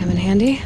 in handy.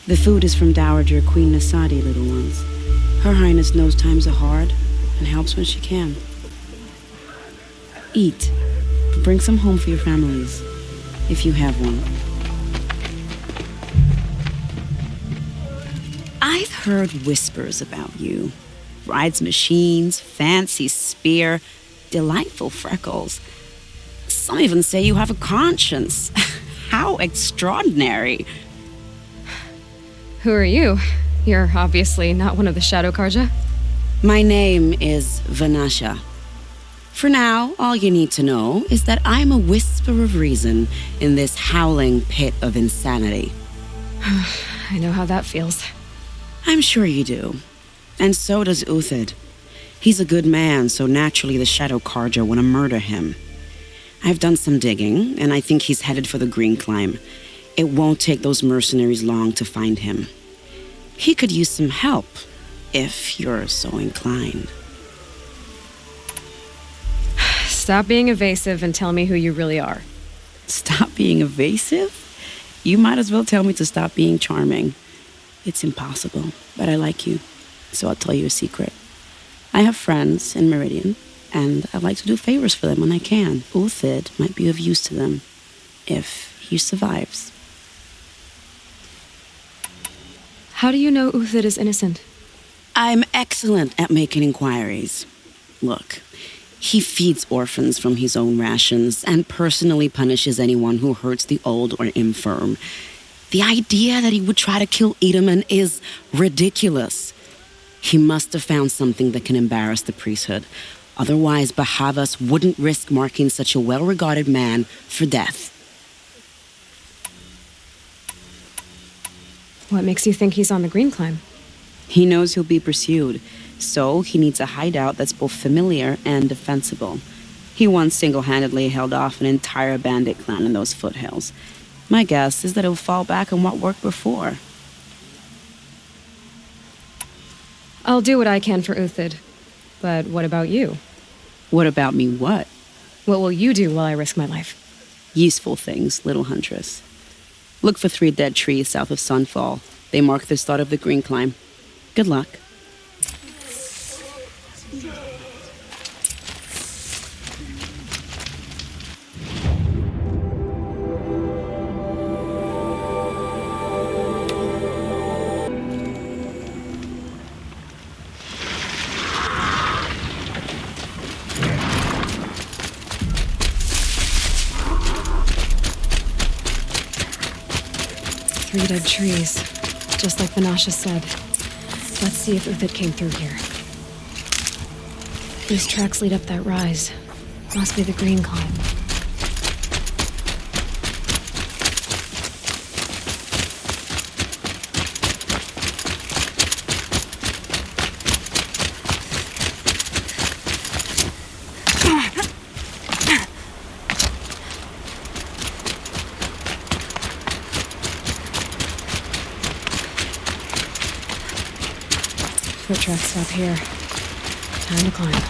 The food is from Dowager Queen Nasadi, little ones. Her Highness knows times are hard and helps when she can. Eat. Bring some home for your families, if you have one. I've heard whispers about you. Rides machines, fancy spear, delightful freckles. Some even say you have a conscience. How extraordinary. Who are you? You're obviously not one of the Shadow Karja. My name is Vanasha. For now, all you need to know is that I'm a whisper of reason in this howling pit of insanity. I know how that feels. I'm sure you do. And so does Uthid. He's a good man, so naturally the Shadow Karja want to murder him. I've done some digging, and I think he's headed for the Green Climb. It won't take those mercenaries long to find him. He could use some help, if you're so inclined. Stop being evasive and tell me who you really are. Stop being evasive? You might as well tell me to stop being charming. It's impossible, but I like you, so I'll tell you a secret. I have friends in Meridian, and I like to do favors for them when I can. Uthid might be of use to them, if he survives. How do you know Uthid is innocent? I'm excellent at making inquiries. Look, he feeds orphans from his own rations and personally punishes anyone who hurts the old or infirm. The idea that he would try to kill Edelman is ridiculous. He must have found something that can embarrass the priesthood. Otherwise, Bahavas wouldn't risk marking such a well-regarded man for death. What makes you think he's on the Green Climb? He knows he'll be pursued, so he needs a hideout that's both familiar and defensible. He once single-handedly held off an entire bandit clan in those foothills. My guess is that he'll fall back on what worked before. I'll do what I can for Uthid. But what about you? What about me what? What will you do while I risk my life? Useful things, little huntress. Look for 3 dead trees south of Sunfall. They mark the start of the Green Climb. Good luck. Three dead trees, just like Vanasha said. Let's see if Uthid came through here. These tracks lead up that rise. Must be the Green Climb. Foot tracks stop here. Time to climb.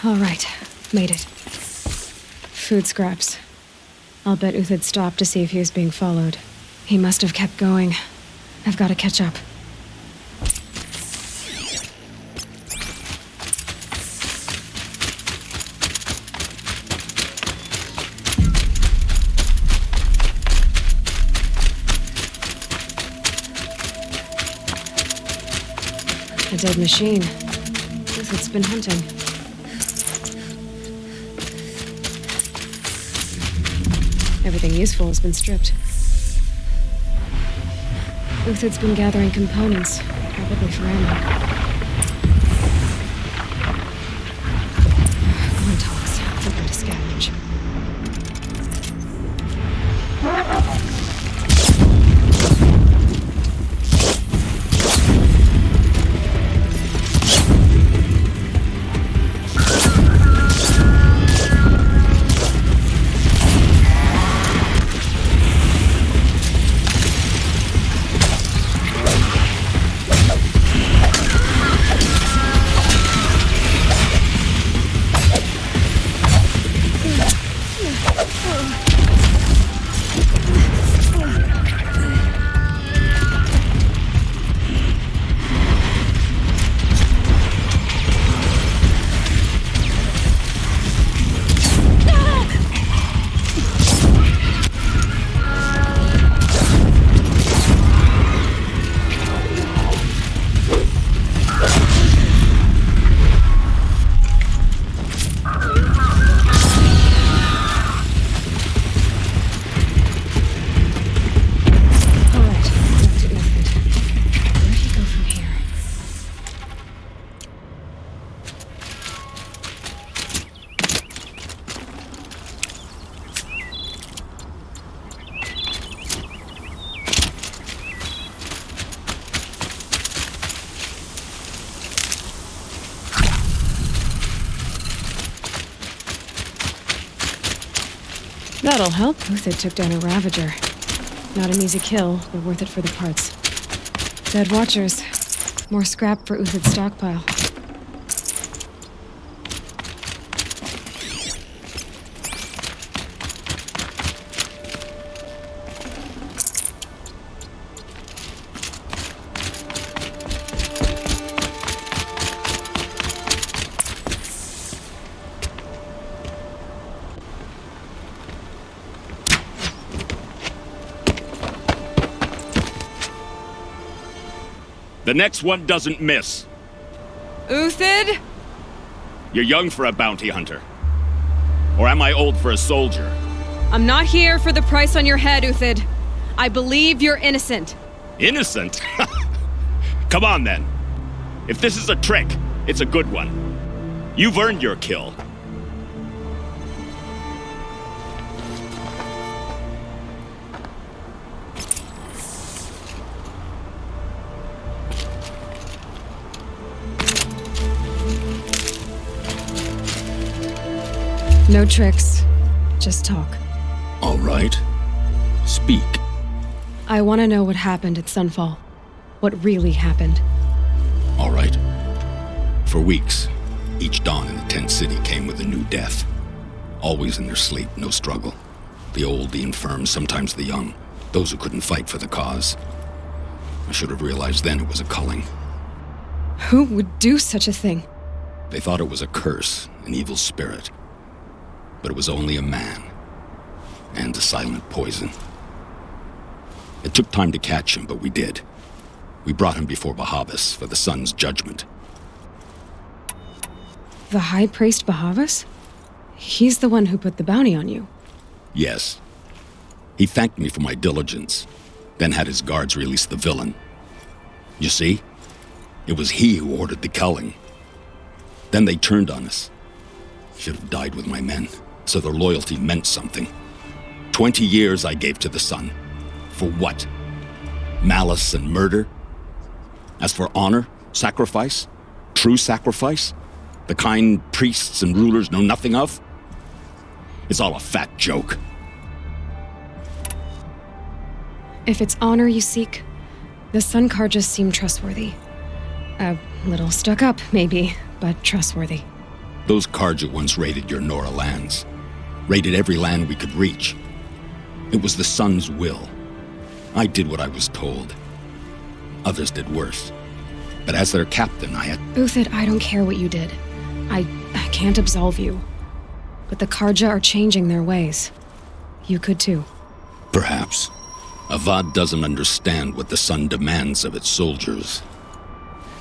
All right, made it. Food scraps. I'll bet Uthid stopped to see if he was being followed. He must have kept going. I've got to catch up. A dead machine. Uthid's been hunting. Everything useful has been stripped. Uthid's been gathering components, probably for ammo. Come on, Tox. We're going to scavenge. That'll help. Uthid took down a Ravager. Not an easy kill, but worth it for the parts. Dead Watchers. More scrap for Uthid's stockpile. The next one doesn't miss. Uthid? You're young for a bounty hunter. Or am I old for a soldier? I'm not here for the price on your head, Uthid. I believe you're innocent. Innocent? Come on, then. If this is a trick, it's a good one. You've earned your kill. No tricks. Just talk. All right. Speak. I want to know what happened at Sunfall. What really happened. All right. For weeks, each dawn in the tent city came with a new death. Always in their sleep, no struggle. The old, the infirm, sometimes the young. Those who couldn't fight for the cause. I should have realized then it was a culling. Who would do such a thing? They thought it was a curse, an evil spirit. But it was only a man. And a silent poison. It took time to catch him, but we did. We brought him before Bahavas for the sun's judgment. The High Priest Bahavas? He's the one who put the bounty on you. Yes. He thanked me for my diligence, then had his guards release the villain. You see? It was he who ordered the culling. Then they turned on us. Should have died with my men, so their loyalty meant something. 20 years I gave to the sun. For what? Malice and murder? As for honor, sacrifice, true sacrifice, the kind priests and rulers know nothing of? It's all a fat joke. If it's honor you seek, the Sun Karjas seem trustworthy. A little stuck up, maybe, but trustworthy. Those Karja once raided your Nora lands. Raided every land we could reach. It was the Sun's will. I did what I was told. Others did worse. But as their captain, I had... Uthid, I don't care what you did. I can't absolve you. But the Karja are changing their ways. You could too. Perhaps. Avad doesn't understand what the Sun demands of its soldiers.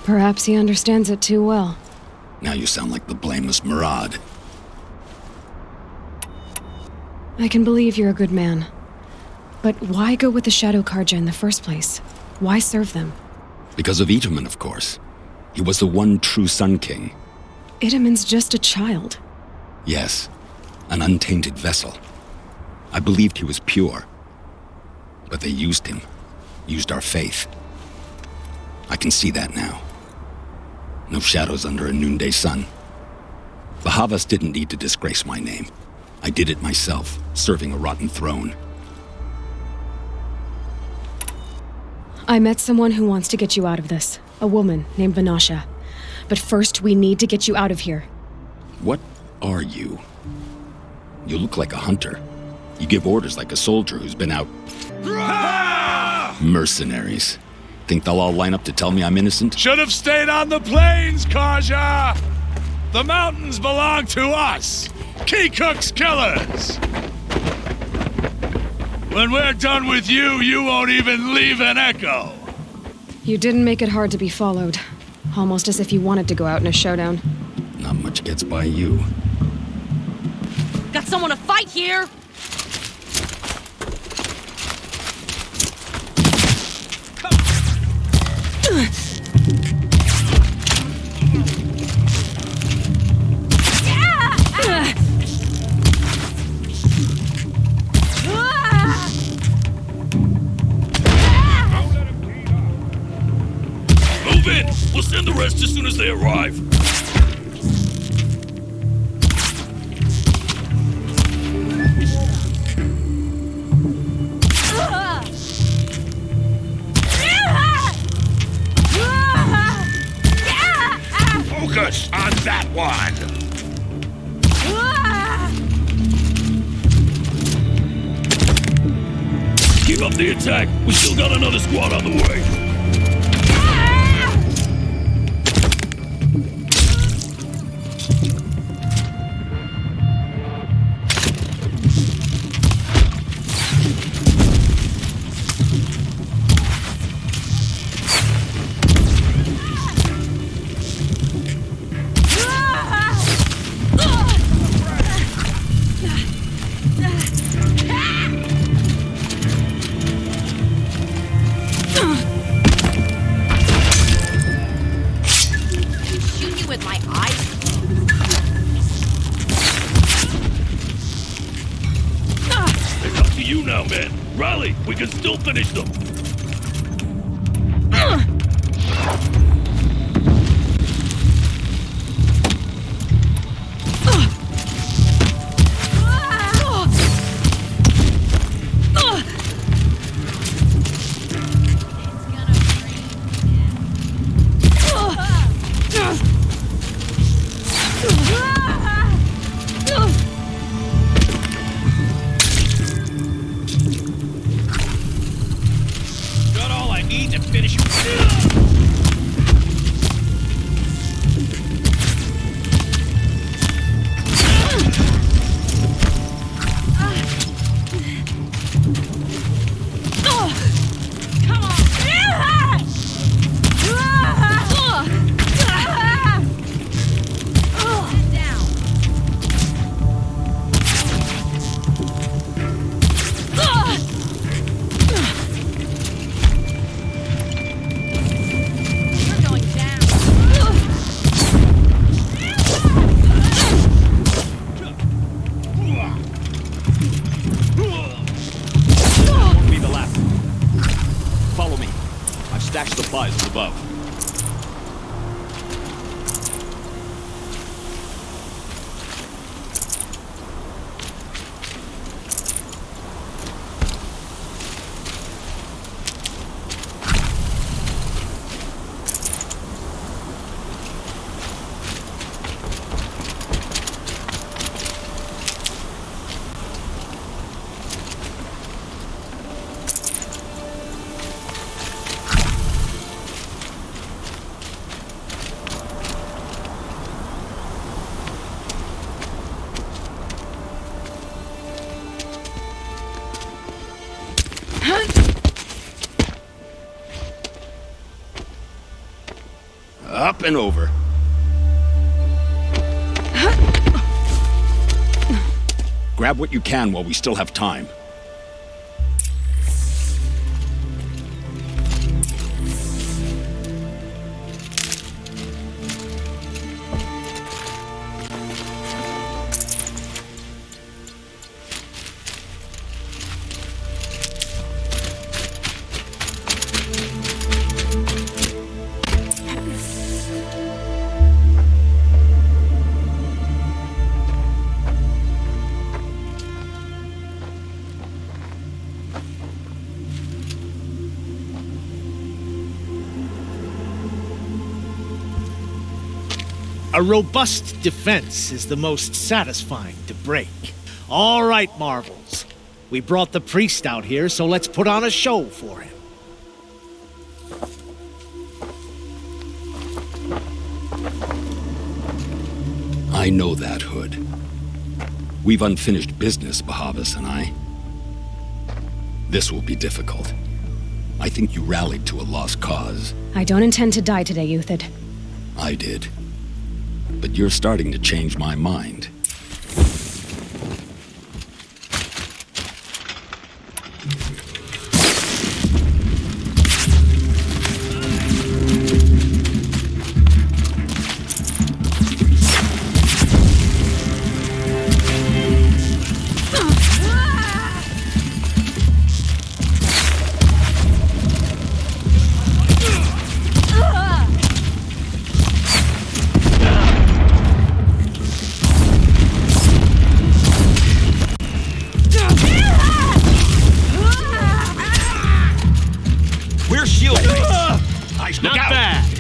Perhaps he understands it too well. Now you sound like the blameless Murad. I can believe you're a good man. But why go with the Shadow Karja in the first place? Why serve them? Because of Itaman, of course. He was the one true Sun King. Itaman's just a child. Yes, an untainted vessel. I believed he was pure. But they used him. Used our faith. I can see that now. No shadows under a noonday sun. The Havas didn't need to disgrace my name. I did it myself, serving a rotten throne. I met someone who wants to get you out of this. A woman named Vanasha. But first, we need to get you out of here. What are you? You look like a hunter. You give orders like a soldier who's been out... Mercenaries. Think they'll all line up to tell me I'm innocent? Should have stayed on the plains, Karja! The mountains belong to us! Keycook's killers! When we're done with you, you won't even leave an echo! You didn't make it hard to be followed. Almost as if you wanted to go out in a showdown. Not much gets by you. Got someone to fight here! Move in! We'll send the rest as soon as they arrive. Focus on that one! Keep up the attack! We still got another squad on the way! Rally! We can still finish them! and over. Grab what you can while we still have time. A robust defense is the most satisfying to break. All right, Marvels. We brought the priest out here, so let's put on a show for him. I know that, Hood. We've unfinished business, Bahavas and I. This will be difficult. I think you rallied to a lost cause. I don't intend to die today, Uthid. I did. But you're starting to change my mind.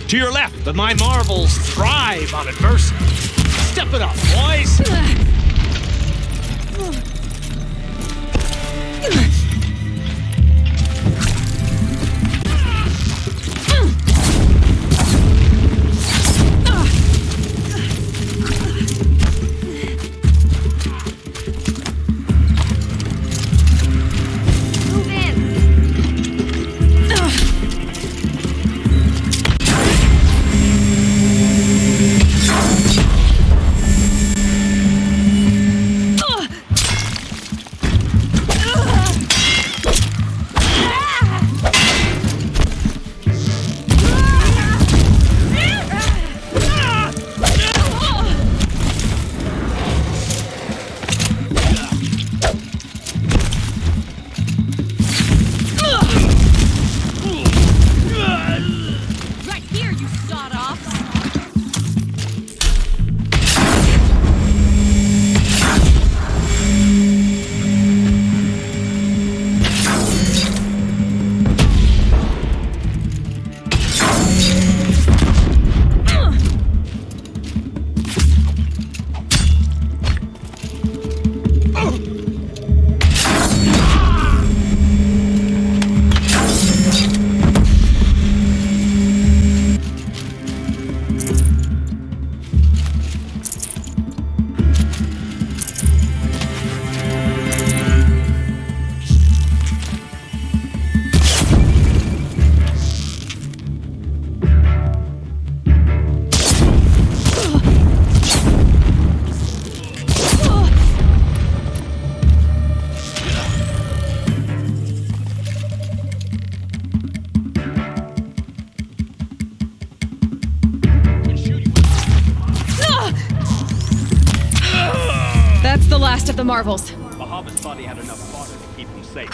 To your left! But my Marvels thrive on adversity. Step it up, boys! That's the last of the Marvels. Bahavas thought he had enough fodder to keep him safe.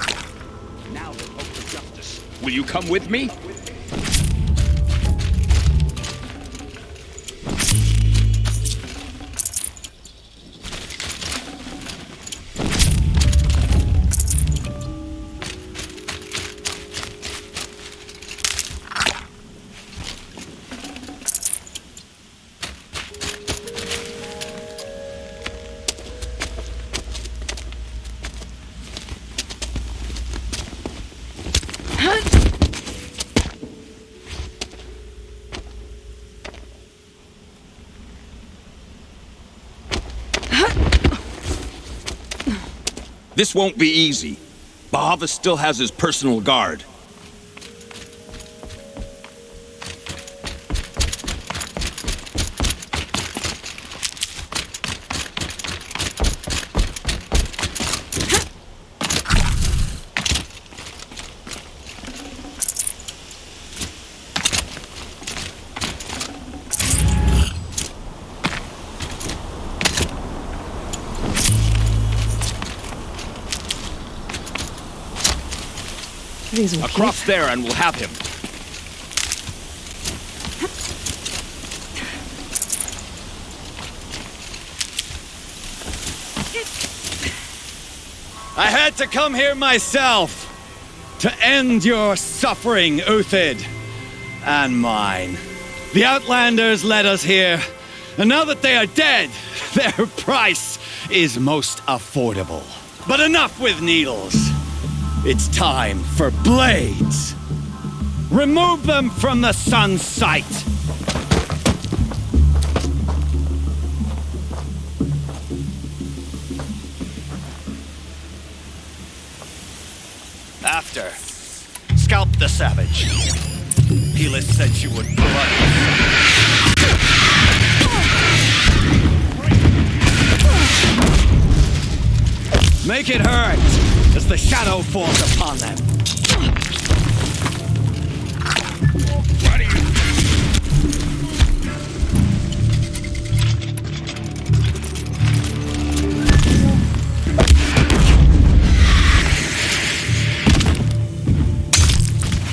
Now they hope for justice. Will you come with me? This won't be easy. Bahavas still has his personal guard. these will Across there and we'll have him. I had to come here myself to end your suffering, Uthid, and mine. The Outlanders led us here, and now that they are dead, their price is most affordable. But enough with needles. It's time for blades. Remove them from the sun's sight. After, scalp the savage. Helis said she would blood. Make it hurt as the shadow falls upon them.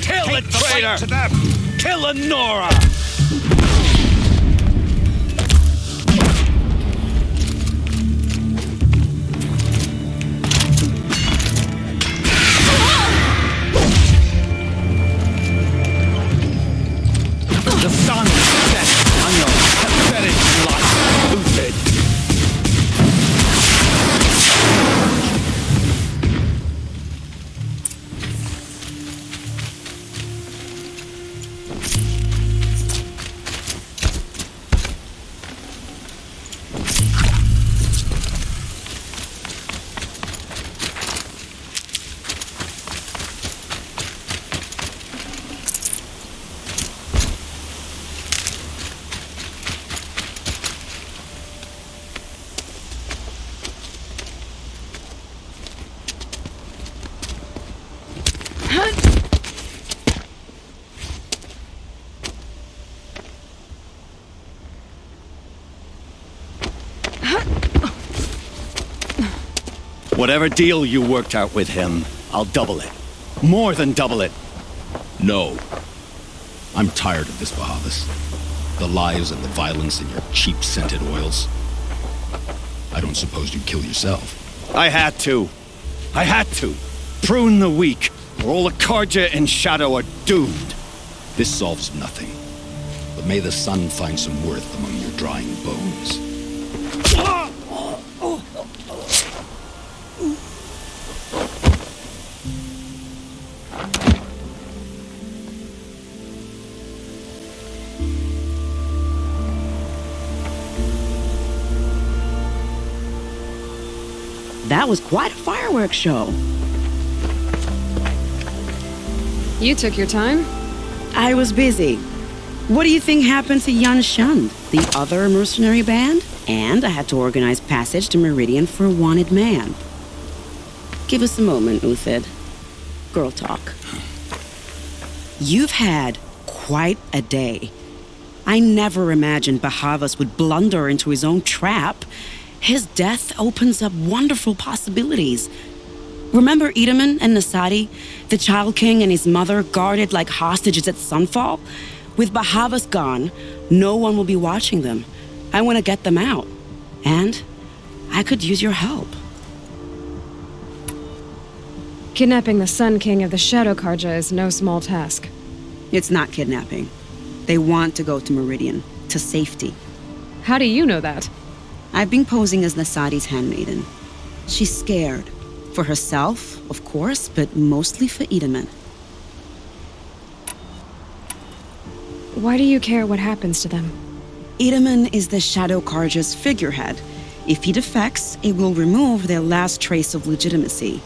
Kill the traitor! To them. Kill Lenora! The sun sets on your pathetic life, Uthid. Whatever deal you worked out with him, I'll double it. More than double it. No. I'm tired of this, Bahavas. The lies and the violence and your cheap-scented oils. I don't suppose you'd kill yourself. I had to. Prune the weak, or all the Karja in Shadow are doomed. This solves nothing. But may the sun find some worth among your drying bones. That was quite a fireworks show. You took your time? I was busy. What do you think happened to Yan Shund, the other mercenary band? And I had to organize passage to Meridian for a wanted man. Give us a moment, Uthid. Girl talk. You've had quite a day. I never imagined Bahavas would blunder into his own trap. His death opens up wonderful possibilities. Remember Edaman and Nasadi, the Child King and his mother guarded like hostages at sunfall? With Bahavas gone, no one will be watching them. I want to get them out. And I could use your help. Kidnapping the Sun King of the Shadow Karja is no small task. It's not kidnapping. They want to go to Meridian, to safety. How do you know that? I've been posing as Nasadi's handmaiden. She's scared. For herself, of course, but mostly for Edaman. Why do you care what happens to them? Edaman is the Shadow Karja's figurehead. If he defects, it will remove their last trace of legitimacy.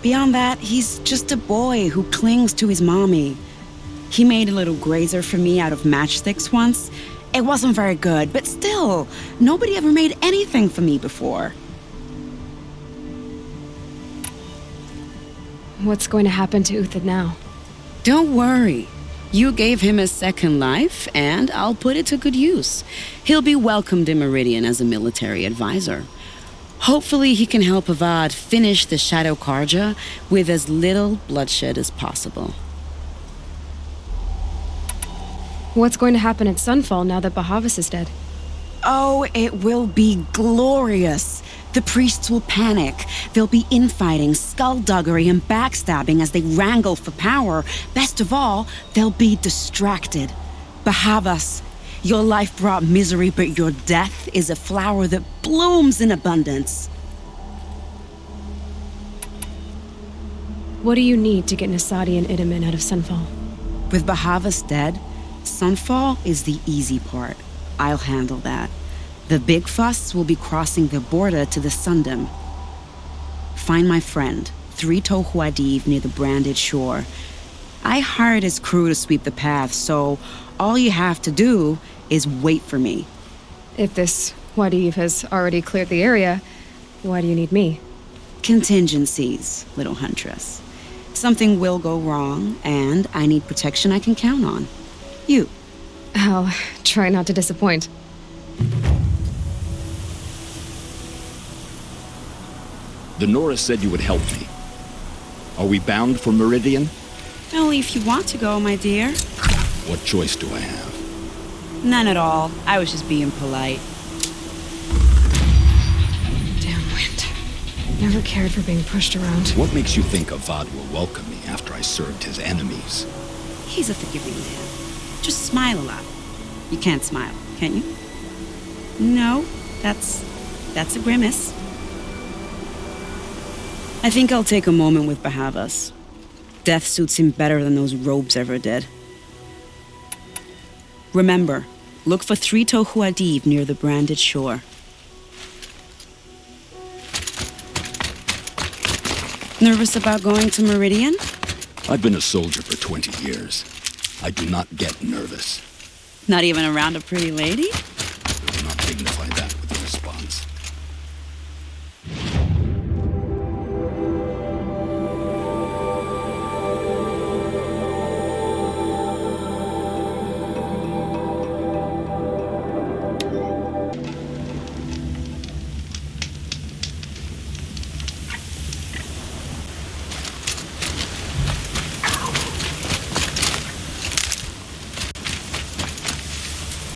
Beyond that, he's just a boy who clings to his mommy. He made a little grazer for me out of matchsticks once. It wasn't very good, but still, nobody ever made anything for me before. What's going to happen to Uthid now? Don't worry. You gave him a second life, and I'll put it to good use. He'll be welcomed in Meridian as a military advisor. Hopefully he can help Avad finish the Shadow Karja with as little bloodshed as possible. What's going to happen at Sunfall now that Bahavas is dead? Oh, it will be glorious. The priests will panic. There'll be infighting, skullduggery, and backstabbing as they wrangle for power. Best of all, they'll be distracted. Bahavas, your life brought misery, but your death is a flower that blooms in abundance. What do you need to get Nasadi and Idaman out of Sunfall? With Bahavas dead, Sunfall is the easy part. I'll handle that. The big fuss will be crossing the border to the Sundom. Find my friend, Three-Toe Huadiv, near the branded shore. I hired his crew to sweep the path, so all you have to do is wait for me. If this Huadiv has already cleared the area, why do you need me? Contingencies, little huntress. Something will go wrong, and I need protection I can count on. You. I'll try not to disappoint. The Nora said you would help me. Are we bound for Meridian? Only if you want to go, my dear. What choice do I have? None at all. I was just being polite. Damn wind. Never cared for being pushed around. What makes you think Avad will welcome me after I served his enemies? He's a forgiving man. Just smile a lot. You can't smile, can you? No, that's a grimace. I think I'll take a moment with Bahavas. Death suits him better than those robes ever did. Remember, look for Three-Toe Huadiv near the branded shore. Nervous about going to Meridian? I've been a soldier for 20 years. I do not get nervous. Not even around a pretty lady?